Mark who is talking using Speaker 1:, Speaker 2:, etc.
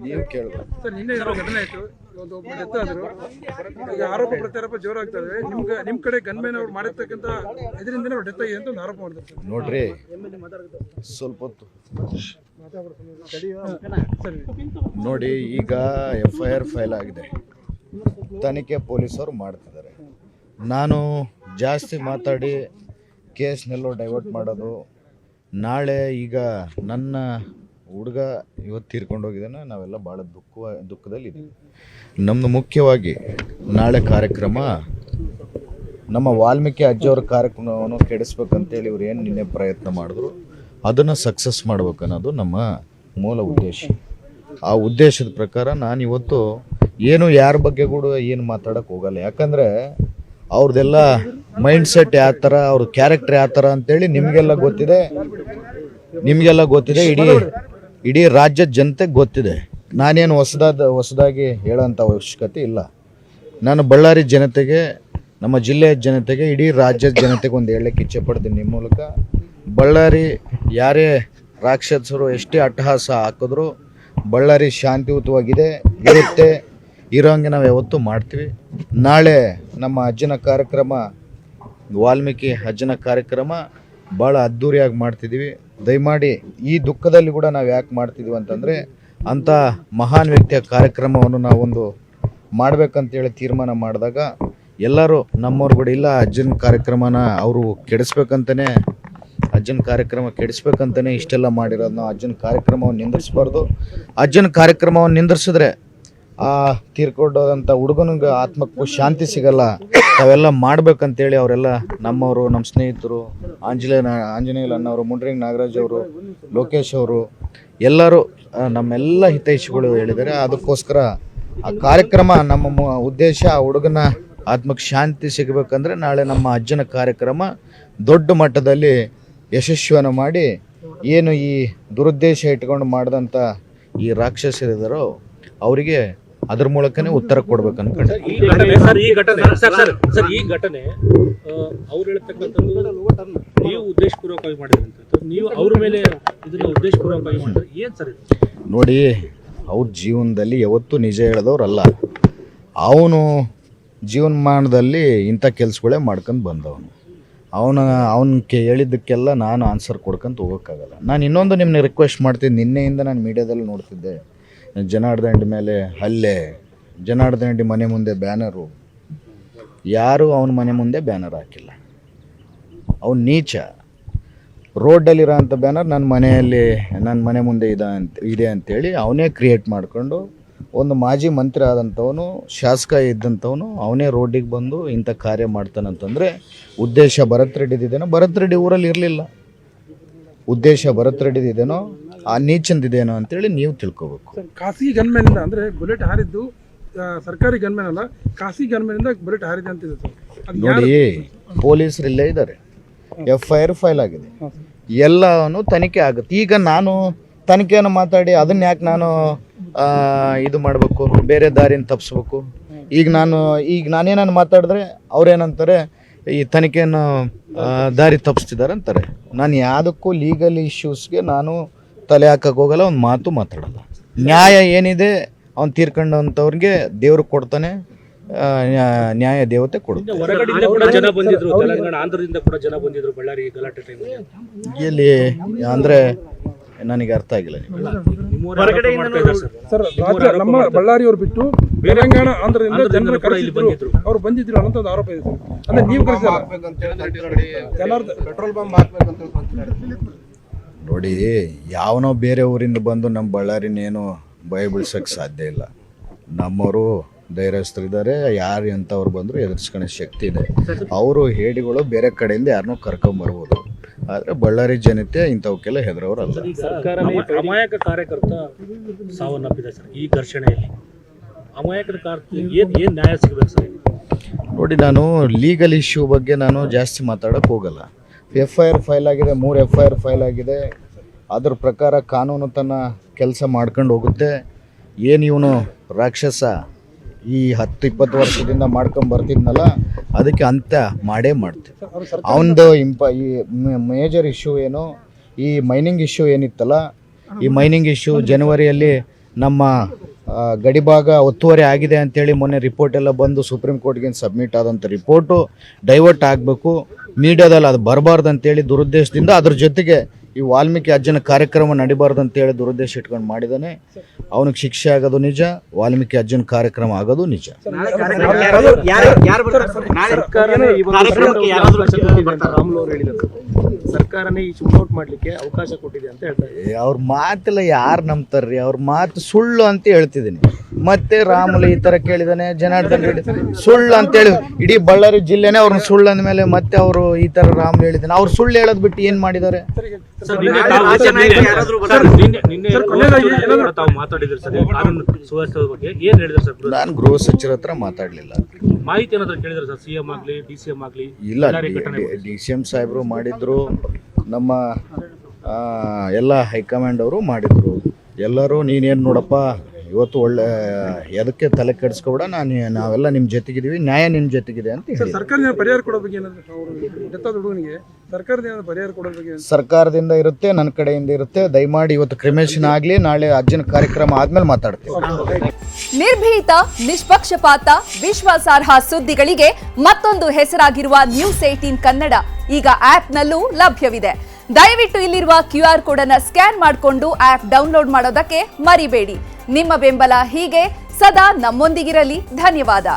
Speaker 1: ನೀವು ಕೇಳಬೇಕು
Speaker 2: ಸರ್. ನಿನ್ನೆ ಘಟನೆ ಆಯ್ತು, ಒಬ್ಬ ಡೆತ್ ಆದ್ರು. ಈಗ ಆರೋಪ ಪ್ರತ್ಯಾರೋಪ ಜೋರಾಗ್ತದೆ. ನಿಮ್ ಕಡೆ ಗನ್ಮೇನ್ ಅವ್ರು ಮಾಡಿರ್ತಕ್ಕಂಥ ಇದರಿಂದನೇ ಅವ್ರು ಡೆತ್ ಆಗಿದೆ ಅಂತ ಒಂದು ಆರೋಪ ಮಾಡಿದ್ರು ಸರ್.
Speaker 1: ನೋಡ್ರಿ, ಸ್ವಲ್ಪ ಹೊತ್ತು ನೋಡಿ. ಈಗ FIR ಫೈಲ್ ಆಗಿದೆ, ತನಿಖೆ ಪೊಲೀಸರು ಮಾಡ್ತಿದ್ದಾರೆ. ನಾನು ಜಾಸ್ತಿ ಮಾತಾಡಿ ಕೇಸ್ನೆಲ್ಲೋ ಡೈವರ್ಟ್ ಮಾಡೋದು, ನಾಳೆ ಈಗ ನನ್ನ ಹುಡುಗ ಇವತ್ತು ತೀರ್ಕೊಂಡೋಗಿದ್ದಾನೆ, ನಾವೆಲ್ಲ ಭಾಳ ದುಃಖದಲ್ಲಿದ್ದೀವಿ. ನಮ್ಮದು ಮುಖ್ಯವಾಗಿ ನಾಳೆ ಕಾರ್ಯಕ್ರಮ ನಮ್ಮ ವಾಲ್ಮೀಕಿ ಅಜ್ಜವ್ರ ಕಾರ್ಯಕ್ರಮವನ್ನು ಕೆಡಿಸ್ಬೇಕಂತೇಳಿ ಇವ್ರು ಏನು ನಿನ್ನೆ ಪ್ರಯತ್ನ ಮಾಡಿದ್ರು ಅದನ್ನು ಸಕ್ಸಸ್ ಮಾಡ್ಬೇಕನ್ನೋದು ನಮ್ಮ ಮೂಲ ಉದ್ದೇಶ. ಆ ಉದ್ದೇಶದ ಪ್ರಕಾರ ನಾನು ಇವತ್ತು ಏನು ಯಾರ ಬಗ್ಗೆ ಕೂಡ ಏನು ಮಾತಾಡೋಕ್ಕೆ ಹೋಗಲ್ಲ. ಯಾಕಂದರೆ ಅವ್ರದ್ದೆಲ್ಲ ಮೈಂಡ್ ಸೆಟ್ ಯಾವ ಥರ, ಅವ್ರ ಕ್ಯಾರೆಕ್ಟರ್ ಯಾವ ಥರ ಅಂತೇಳಿ ನಿಮಗೆಲ್ಲ ಗೊತ್ತಿದೆ, ಇಡೀ ರಾಜ್ಯದ ಜನತೆಗೆ ಗೊತ್ತಿದೆ. ನಾನೇನು ಹೊಸದಾಗಿ ಹೇಳೋಂಥ ಅವಶ್ಯಕತೆ ಇಲ್ಲ. ನಾನು ಬಳ್ಳಾರಿ ಜನತೆಗೆ, ನಮ್ಮ ಜಿಲ್ಲೆಯ ಜನತೆಗೆ, ಇಡೀ ರಾಜ್ಯದ ಜನತೆಗೆ ಒಂದು ಹೇಳಕ್ಕೆ ಇಚ್ಛೆ ಪಡ್ತೀನಿ ನಿಮ್ಮ ಮೂಲಕ. ಬಳ್ಳಾರಿ ಯಾರೇ ರಾಕ್ಷಸರು ಎಷ್ಟೇ ಅಟ್ಟಹಾಸ ಹಾಕಿದ್ರು ಬಳ್ಳಾರಿ ಶಾಂತಿಯುತವಾಗಿದೆ, ಇರೋಂಗೆ ನಾವು ಯಾವತ್ತೂ ಮಾಡ್ತೀವಿ. ನಾಳೆ ನಮ್ಮ ಅಜ್ಜನ ಕಾರ್ಯಕ್ರಮ, ವಾಲ್ಮೀಕಿ ಅಜ್ಜನ ಕಾರ್ಯಕ್ರಮ ಭಾಳ ಅದ್ಧೂರಿಯಾಗಿ ಮಾಡ್ತಿದ್ದೀವಿ. ದಯಮಾಡಿ ಈ ದುಃಖದಲ್ಲಿ ಕೂಡ ನಾವು ಯಾಕೆ ಮಾಡ್ತಿದ್ದೀವಿ ಅಂತಂದರೆ, ಅಂಥ ಮಹಾನ್ ವ್ಯಕ್ತಿಯ ಕಾರ್ಯಕ್ರಮವನ್ನು ನಾವೊಂದು ಮಾಡಬೇಕಂತೇಳಿ ತೀರ್ಮಾನ ಮಾಡಿದಾಗ ಎಲ್ಲರೂ ನಮ್ಮವ್ರು ಕೂಡ ಇಲ್ಲ, ಅಜ್ಜನ ಕಾರ್ಯಕ್ರಮನ ಅವರು ಕೆಡಿಸ್ಬೇಕಂತಲೇ, ಅಜ್ಜನ ಕಾರ್ಯಕ್ರಮ ಕೆಡಿಸ್ಬೇಕಂತಲೇ ಇಷ್ಟೆಲ್ಲ ಮಾಡಿರೋದು. ನಾವು ಅಜ್ಜನ ಕಾರ್ಯಕ್ರಮವನ್ನು ನಿಂದಿರಿಸ್ಬಾರ್ದು. ಅಜ್ಜನ ಕಾರ್ಯಕ್ರಮವನ್ನು ನಿಂದಿರಿಸಿದ್ರೆ ಆ ತೀರ್ಕೊಂಡೋದಂಥ ಹುಡುಗನಿಗೆ ಆತ್ಮಕ್ಕೂ ಶಾಂತಿ ಸಿಗಲ್ಲ. ಅವೆಲ್ಲ ಮಾಡ್ಬೇಕಂತೇಳಿ ಅವರೆಲ್ಲ ನಮ್ಮವರು, ನಮ್ಮ ಸ್ನೇಹಿತರು, ಆಂಜನೇಯ ಅಣ್ಣವರು, ಮುಂಡ್ರಿಂಗ್ ನಾಗರಾಜ್ ಅವರು, ಲೋಕೇಶ್ ಅವರು ಎಲ್ಲರೂ ನಮ್ಮೆಲ್ಲ ಹಿತೈಷಿಗಳು ಹೇಳಿದ್ದಾರೆ. ಅದಕ್ಕೋಸ್ಕರ ಆ ಕಾರ್ಯಕ್ರಮ ನಮ್ಮ ಉದ್ದೇಶ, ಆ ಹುಡುಗನ ಆತ್ಮಕ್ಕೆ ಶಾಂತಿ ಸಿಗಬೇಕಂದ್ರೆ ನಾಳೆ ನಮ್ಮ ಅಜ್ಜನ ಕಾರ್ಯಕ್ರಮ ದೊಡ್ಡ ಮಟ್ಟದಲ್ಲಿ ಯಶಸ್ವಿಯನ್ನು ಮಾಡಿ, ಏನು ಈ ದುರುದ್ದೇಶ ಇಟ್ಕೊಂಡು ಮಾಡಿದಂಥ ಈ ರಾಕ್ಷಸರಿದ್ದಾರೋ ಅವರಿಗೆ ಅದ್ರ ಮೂಲಕನೇ ಉತ್ತರ ಕೊಡ್ಬೇಕು ಅನ್ಕೊಂಡು.
Speaker 3: ಈ ಘಟನೆ ಅವ್ರು ಹೇಳ್ತಕ್ಕಂಥದ್ದು ನೀವು ಉದ್ದೇಶಪೂರ್ವಕವಾಗಿ ಮಾಡಿದ್ರಂತ, ನೀವು ಅವ್ರ ಮೇಲೆ ಇದನ್ನ ಉದ್ದೇಶಪೂರ್ವಕವಾಗಿ ಮಾಡಿದ್ರೆ ಏನು ಸರ್?
Speaker 1: ನೋಡಿ, ಅವ್ರ ಜೀವನದಲ್ಲಿ ಯಾವತ್ತೂ ನಿಜ ಹೇಳಿದವ್ರಲ್ಲ. ಅವನು ಜೀವನಮಾನದಲ್ಲಿ ಇಂಥ ಕೆಲಸಗಳೇ ಮಾಡ್ಕೊಂಡು ಬಂದವನು. ಅವನಿಗೆ ಹೇಳಿದ್ದಕ್ಕೆಲ್ಲ ನಾನು ಆನ್ಸರ್ ಕೊಡ್ಕೊಂತ ಹೋಗೋಕ್ಕಾಗಲ್ಲ. ನಾನು ಇನ್ನೊಂದು ನಿಮ್ಮನ್ನ ರಿಕ್ವೆಸ್ಟ್ ಮಾಡ್ತೀನಿ. ನಿನ್ನೆಯಿಂದ ನಾನು ಮೀಡಿಯಾದಲ್ಲಿ ನೋಡ್ತಿದ್ದೆ, ಜನಾರ್ದನ್ ಮೇಲೆ ಹಲ್ಲೆ, ಜನಾರ್ದನ್ ಮನೆ ಮುಂದೆ ಬ್ಯಾನರು. ಯಾರೂ ಅವನ ಮನೆ ಮುಂದೆ ಬ್ಯಾನರ್ ಹಾಕಿಲ್ಲ. ಅವನು ನೀಚ. ರೋಡಲ್ಲಿರೋ ಅಂಥ ಬ್ಯಾನರ್ ನನ್ನ ಮನೆ ಮುಂದೆ ಇದೆ ಅಂತೇಳಿ ಅವನೇ ಕ್ರಿಯೇಟ್ ಮಾಡಿಕೊಂಡು, ಒಂದು ಮಾಜಿ ಮಂತ್ರಿ ಆದಂಥವನು, ಶಾಸಕ ಇದ್ದಂಥವನು, ಅವನೇ ರೋಡಿಗೆ ಬಂದು ಇಂಥ ಕಾರ್ಯ ಮಾಡ್ತಾನಂತಂದರೆ ಉದ್ದೇಶ ಭರತ್ ರೆಡ್ಡಿದೇನೋ? ಭರತ್ ರೆಡ್ಡಿ ಊರಲ್ಲಿ ಇರಲಿಲ್ಲ. ಉದ್ದೇಶ ಭರತ್ ರೆಡ್ಡಿದೇನೋ, ಆ ನೀಚಂದಿದೇನೋ ಅಂತೇಳಿ ನೀವು ತಿಳ್ಕೊಬೇಕು.
Speaker 2: ಖಾಸಗಿ ಗನ್ಮೆನಿಂದ ಅಂದರೆ ಬುಲೆಟ್ ಹಾರಿದ್ದು ಸರ್ಕಾರಿ ಗನ್ಮೆನ್ ಅಲ್ಲ, ಖಾಸಗಿ ಗನ್ಮೆನಿಂದ ಬುಲೆಟ್ ಹಾರಿದೆ ಅಂತಿದೆ ಸರ್.
Speaker 1: ನೋಡಿ, ಪೊಲೀಸರು ಇಲ್ಲೇ ಇದ್ದಾರೆ, FIR ಫೈಲ್ ಆಗಿದೆ, ಎಲ್ಲವೂ ತನಿಖೆ ಆಗುತ್ತೆ. ಈಗ ನಾನು ತನಿಖೆಯನ್ನು ಮಾತಾಡಿ ಅದನ್ನ ಯಾಕೆ ನಾನು ಇದು ಮಾಡಬೇಕು, ಬೇರೆ ದಾರಿನ ತಪ್ಪಿಸ್ಬೇಕು? ಈಗ ನಾನೇನನ್ನು ಮಾತಾಡಿದ್ರೆ ಅವ್ರೇನಂತಾರೆ, ಈ ತನಿಖೆಯನ್ನು ದಾರಿ ತಪ್ಪಿಸ್ತಿದ್ದಾರೆ ಅಂತಾರೆ. ನಾನು ಯಾವುದಕ್ಕೂ ಲೀಗಲ್ ಇಶ್ಯೂಸ್ಗೆ ನಾನು ತಲೆ ಹಾಕಕ್ಕೆ ಹೋಗಲ್ಲ, ಒಂದು ಮಾತು ಮಾತಾಡಲ್ಲ. ನ್ಯಾಯ ಏನಿದೆ ಅವ್ನು ತೀರ್ಕೊಂಡಂಥವ್ರಿಗೆ ದೇವ್ರು ಕೊಡ್ತಾನೆ, ನ್ಯಾಯ ದೇವತೆ ಕೊಡುತ್ತೆ.
Speaker 3: ಹೊರಗಡೆಯಿಂದ ಕೂಡ ಜನ ಬಂದಿದ್ರು, ತೆಲಂಗಾಣ ಆಂಧ್ರದಿಂದ ಕೂಡ ಜನ ಬಂದಿದ್ರು ಬಳ್ಳಾರಿ ಗಲಾಟೆ ಟೈಮಲ್ಲಿ.
Speaker 1: ಎಲ್ಲಿ ಅಂದರೆ ನನಗೆ ಅರ್ಥ ಆಗಿಲ್ಲ.
Speaker 2: ಸರ್, ನಮ್ಮ ಬಳ್ಳಾರಿಯವರು ಬಿಟ್ಟು ತೆಲಂಗಾಣ ಆಂಧ್ರದಿಂದ ಜನರು ಕರೆಸಿದ್ರು, ಅವ್ರು ಬಂದಿದ್ರು ಅನ್ನೋ ಒಂದು ಆರೋಪ ಇದೆ ಸರ್. ಅಂದ್ರೆ ನೀವು ಪೆಟ್ರೋಲ್ ಬಂಕ್ ಹಾಕ್ಬೇಕಂತ
Speaker 1: ನೋಡಿ, ಯಾವನೋ ಬೇರೆ ಊರಿಂದ ಬಂದು ನಮ್ಮ ಬಳ್ಳಾರಿನೇನು ಭಯ ಬೀಳ್ಸೋಕ್ಕೆ ಸಾಧ್ಯ ಇಲ್ಲ. ನಮ್ಮವರು ಧೈರ್ಯಸ್ಥರಿದ್ದಾರೆ, ಯಾರು ಎಂಥವ್ರು ಬಂದರೂ ಎದುರಿಸ್ಕೊಳ್ಳೋ ಶಕ್ತಿ ಇದೆ. ಅವರು ಹೇಡಿಗಳು ಬೇರೆ ಕಡೆಯಿಂದ ಯಾರನ್ನೂ ಕರ್ಕೊಂಬರ್ಬೋದು, ಆದರೆ ಬಳ್ಳಾರಿ ಜನತೆ ಇಂಥವಕ್ಕೆಲ್ಲ ಹೆದರೋರಲ್ಲ.
Speaker 3: ಅಮಾಯಕ ಕಾರ್ಯಕರ್ತ ಸಾವನ್ನಪ್ಪಿದೆ ಸರ್ ಈ ಘರ್ಷಣೆಯಲ್ಲಿ. ಅಮಾಯಕರ ಏನು ನ್ಯಾಯ ಸಿಗಬೇಕು ಸರ್?
Speaker 1: ನೋಡಿ, ನಾನು ಲೀಗಲ್ ಇಶ್ಯೂ ಬಗ್ಗೆ ನಾನು ಜಾಸ್ತಿ ಮಾತಾಡೋಕ್ಕೆ ಹೋಗಲ್ಲ. FIR ಫೈಲ್ ಆಗಿದೆ, 3 FIR ಫೈಲ್ ಆಗಿದೆ. ಅದ್ರ ಪ್ರಕಾರ ಕಾನೂನು ತನ್ನ ಕೆಲಸ ಮಾಡ್ಕೊಂಡು ಹೋಗುತ್ತೆ. ಏನು ಇವನು ರಾಕ್ಷಸ ಈ 10-20 ವರ್ಷದಿಂದ ಮಾಡ್ಕೊಂಡು ಬರ್ತಿದ್ನಲ್ಲ, ಅದಕ್ಕೆ ಅಂತ ಮಾಡೇ ಮಾಡ್ತೀವಿ. ಅವನದು ಈ ಮೇಜರ್ ಇಶ್ಯೂ ಏನು, ಈ ಮೈನಿಂಗ್ ಇಶ್ಯೂ ಏನಿತ್ತಲ್ಲ, ಈ ಮೈನಿಂಗ್ ಇಶ್ಯೂ ಜನವರಿಯಲ್ಲಿ ನಮ್ಮ ಗಡಿಭಾಗ ಒತ್ತುವರಿ ಆಗಿದೆ ಅಂತೇಳಿ ಮೊನ್ನೆ ರಿಪೋರ್ಟ್ ಎಲ್ಲ ಬಂದು ಸುಪ್ರೀಂ ಕೋರ್ಟ್ಗೆ ಸಬ್ಮಿಟ್ ಆದಂಥ ರಿಪೋರ್ಟು ಡೈವರ್ಟ್ ಆಗಬೇಕು, ಮೀಡಿಯಾದಲ್ಲಿ ಅದು ಬರಬಾರ್ದು ಅಂತೇಳಿ ದುರುದ್ದೇಶದಿಂದ ಅದ್ರ ಜೊತೆಗೆ ಈ ವಾಲ್ಮೀಕಿ ಅಜ್ಜನ ಕಾರ್ಯಕ್ರಮ ನಡಿಬಾರ್ದು ಅಂತೇಳಿ ದುರುದ್ದೇಶ ಇಟ್ಕೊಂಡು ಮಾಡಿದ್ದಾನೆ. ಅವನಿಗೆ ಶಿಕ್ಷೆ ಆಗೋದು ನಿಜ, ವಾಲ್ಮೀಕಿ ಅಜ್ಜನ ಕಾರ್ಯಕ್ರಮ ಆಗೋದು ನಿಜ.
Speaker 3: ಸರ್ಕಾರನೇ ಈ ಶೂಟೌಟ್ ಮಾಡ್ಲಿಕ್ಕೆ ಅವಕಾಶ ಕೊಟ್ಟಿದೆ ಅಂತ ಹೇಳ್ತಾರೆ.
Speaker 1: ಅವ್ರ ಮಾತೆಲ್ಲ ಯಾರು ನಂಬ್ತಾರ್ರಿ? ಅವ್ರ ಮಾತು ಸುಳ್ಳು ಅಂತ ಹೇಳ್ತಿದ್ದೀನಿ. ಮತ್ತೆ ರಾಮುಲು ಈ ತರ ಕೇಳಿದಾನೆ, ಜನಾರ್ದನ್ ರೆಡ್ಡಿ ಸುಳ್ಳು ಅಂತ ಹೇಳಿ ಇಡೀ ಬಳ್ಳಾರಿ ಜಿಲ್ಲೆನೇ ಅವ್ರನ್ನ ಸುಳ್ಳು ಅಂದಮೇಲೆ ಮತ್ತೆ ಅವರು ಈ ತರ ರಾಮುಲು ಹೇಳಿದಾನೆ. ಅವ್ರು ಸುಳ್ಳು ಹೇಳೋದ್ ಬಿಟ್ಟು ಏನ್ ಮಾಡಿದ್ದಾರೆ? ನಾನು ಗೃಹ ಸಚಿವರ ಹತ್ರ ಮಾತಾಡ್ಲಿಲ್ಲ.
Speaker 3: ಮಾಹಿತಿ ಏನಾದ್ರು ಕೇಳಿದ್ರೆ ಸರ್, ಸಿಎಂ ಆಗ್ಲಿ DCM ಆಗ್ಲಿ?
Speaker 1: ಇಲ್ಲ, DCM ಸಾಹೇಬರು ಮಾಡಿದ್ರು, ನಮ್ಮ ಎಲ್ಲ ಹೈಕಮಾಂಡ್ ಅವರು ಮಾಡಿದ್ರು. ಎಲ್ಲರೂ ನೀನೇನು ನೋಡಪ್ಪ ಇವತ್ತು ಒಳ್ಳೆ ಎದಕ್ಕೆ ತಲೆ ಕೆಡಿಸ್ಕೊಬೇಡ, ನಾವೆಲ್ಲ ನಿಮ್ಮ ಜೊತೆಗಿದ್ದೀವಿ, ನ್ಯಾಯ ನಿಮ್ಮ ಜೊತೆಗಿದೆ ಅಂತ ಹೇಳಿ.
Speaker 2: ಸರ್ಕಾರದಿಂದ ಪರಿಹಾರ ಕೊಡೋ ಬಗ್ಗೆ ಹುಡುಗನಿಗೆ ಸರ್ಕಾರದಿಂದ ಪರಿಹಾರ ಕೊಡೋ ಬಗ್ಗೆ
Speaker 1: ಸರ್ಕಾರದಿಂದ ಇರುತ್ತೆ, ನನ್ನ ಕಡೆಯಿಂದ ಇರುತ್ತೆ. ದಯಮಾಡಿ ಇವತ್ತು ಕ್ರಿಮೇಷನ್ ಆಗಲಿ, ನಾಳೆ ಅಜ್ಜನ ಕಾರ್ಯಕ್ರಮ ಆದ್ಮೇಲೆ ಮಾತಾಡ್ತೀವಿ.
Speaker 4: ನಿರ್ಭೀತ, ನಿಷ್ಪಕ್ಷಪಾತ, ವಿಶ್ವಾಸಾರ್ಹ ಸುದ್ದಿಗಳಿಗೆ ಮತ್ತೊಂದು ಹೆಸರಾಗಿರುವ News18 ಕನ್ನಡ ಈಗ ಆಪ್ನಲ್ಲೂ ಲಭ್ಯವಿದೆ. ದಯವಿಟ್ಟು ಇಲ್ಲಿರುವ QR ಕೋಡ್ ಅನ್ನು ಸ್ಕ್ಯಾನ್ ಮಾಡಿಕೊಂಡು ಆಪ್ ಡೌನ್ಲೋಡ್ ಮಾಡೋದಕ್ಕೆ ಮರಿಬೇಡಿ. ನಿಮ್ಮ ಬೆಂಬಲ ಹೀಗೆ ಸದಾ ನಮ್ಮೊಂದಿಗಿರಲಿ. ಧನ್ಯವಾದ.